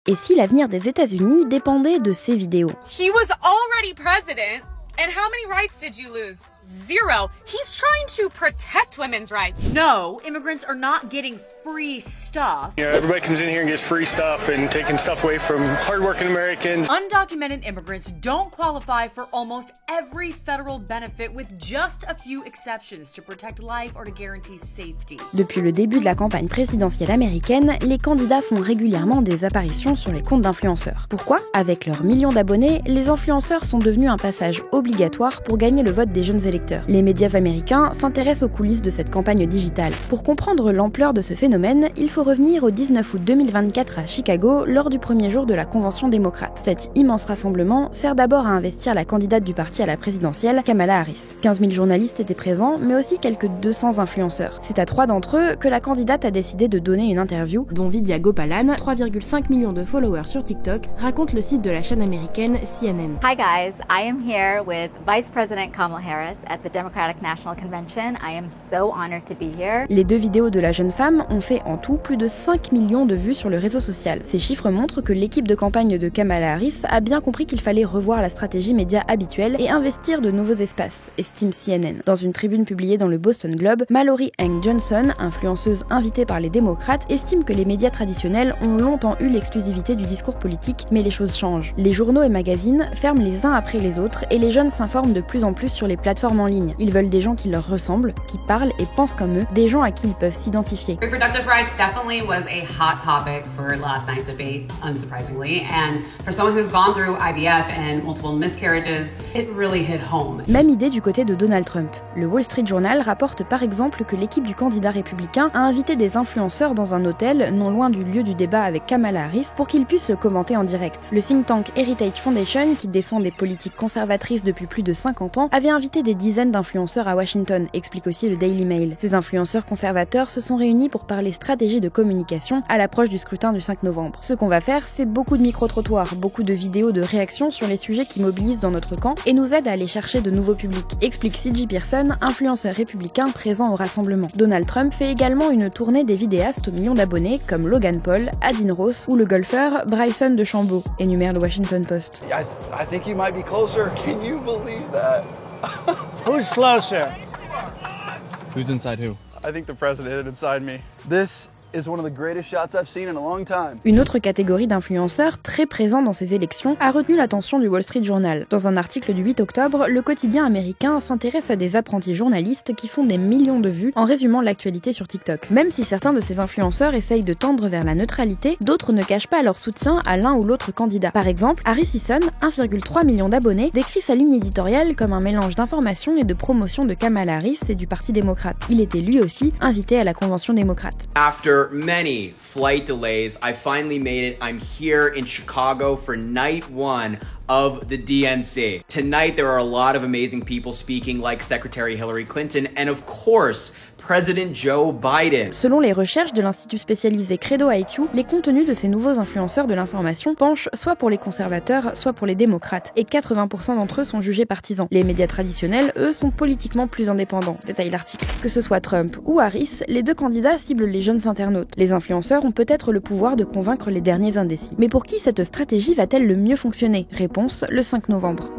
Et si l'avenir des États-Unis dépendait de ces vidéos? He was already president, and how many rights did you lose? 0. He's trying to protect women's rights. No, immigrants are not getting free stuff. You know, everybody comes in here and gets free stuff and taking stuff away from hardworking Americans. Undocumented immigrants don't qualify for almost every federal benefit with just a few exceptions to protect life or to guarantee safety. Depuis le début de la campagne présidentielle américaine, les candidats font régulièrement des apparitions sur les comptes d'influenceurs. Pourquoi? Avec leurs millions d'abonnés, les influenceurs sont devenus un passage obligatoire pour gagner le vote des jeunes électeurs. Les médias américains s'intéressent aux coulisses de cette campagne digitale. Pour comprendre l'ampleur de ce phénomène, il faut revenir au 19 août 2024 à Chicago, lors du premier jour de la Convention démocrate. Cet immense rassemblement sert d'abord à investir la candidate du parti à la présidentielle, Kamala Harris. 15 000 journalistes étaient présents, mais aussi quelques 200 influenceurs. C'est à 3 d'entre eux que la candidate a décidé de donner une interview, dont Vidya Gopalan, 3,5 millions de followers sur TikTok, raconte le site de la chaîne américaine CNN. Hi guys, I am here with Vice President Kamala Harris at the Democratic National Convention. I am so honored to be here. Les deux vidéos de la jeune femme ont fait en tout plus de 5 millions de vues sur le réseau social. Ces chiffres montrent que l'équipe de campagne de Kamala Harris a bien compris qu'il fallait revoir la stratégie média habituelle et investir de nouveaux espaces, estime CNN. Dans une tribune publiée dans le Boston Globe, Mallory Hank Johnson, influenceuse invitée par les démocrates, estime que les médias traditionnels ont longtemps eu l'exclusivité du discours politique, mais les choses changent. Les journaux et magazines ferment les uns après les autres et les jeunes s'informent de plus en plus sur les plateformes en ligne. Ils veulent des gens qui leur ressemblent, qui parlent et pensent comme eux, des gens à qui ils peuvent s'identifier. Reproductive rights definitely was a hot topic for last night's debate, unsurprisingly, and for someone who's gone through IVF and multiple miscarriages, it really hit home. Même idée du côté de Donald Trump. Le Wall Street Journal rapporte par exemple que l'équipe du candidat républicain a invité des influenceurs dans un hôtel non loin du lieu du débat avec Kamala Harris pour qu'ils puissent le commenter en direct. Le think tank Heritage Foundation, qui défend des politiques conservatrices depuis plus de 50 ans, avait invité des dizaines d'influenceurs à Washington, explique aussi le Daily Mail. Ces influenceurs conservateurs se sont réunis pour parler stratégie de communication à l'approche du scrutin du 5 novembre. Ce qu'on va faire, c'est beaucoup de micro-trottoirs, beaucoup de vidéos de réactions sur les sujets qui mobilisent dans notre camp et nous aident à aller chercher de nouveaux publics, explique C.J. Pearson, influenceur républicain présent au rassemblement. Donald Trump fait également une tournée des vidéastes aux millions d'abonnés comme Logan Paul, Adin Ross ou le golfeur Bryson DeChambeau, énumère le Washington Post. I think you might be closer. Can you believe that? Who's closer? Who's inside who? I think the president inside me. This is one of the greatest shots I've seen in a long time. Une autre catégorie d'influenceurs très présents dans ces élections a retenu l'attention du Wall Street Journal. Dans un article du 8 octobre, le quotidien américain s'intéresse à des apprentis journalistes qui font des millions de vues en résumant l'actualité sur TikTok. Même si certains de ces influenceurs essayent de tendre vers la neutralité, d'autres ne cachent pas leur soutien à l'un ou l'autre candidat. Par exemple, Harry Sisson, 1,3 million d'abonnés, décrit sa ligne éditoriale comme un mélange d'information et de promotion de Kamala Harris et du Parti démocrate. Il était lui aussi invité à la Convention démocrate. After many flight delays, I finally made it. I'm here in Chicago for night 1 of the DNC. Tonight there are a lot of amazing people speaking, like Secretary Hillary Clinton and of course President Joe Biden. Selon les recherches de l'institut spécialisé Credo IQ, les contenus de ces nouveaux influenceurs de l'information penchent soit pour les conservateurs, soit pour les démocrates, et 80% d'entre eux sont jugés partisans. Les médias traditionnels, eux, sont politiquement plus indépendants, détaille l'article. Que ce soit Trump ou Harris, les deux candidats ciblent les jeunes internautes. Les influenceurs ont peut-être le pouvoir de convaincre les derniers indécis. Mais pour qui cette stratégie va-t-elle le mieux fonctionner? Réponse, le 5 novembre.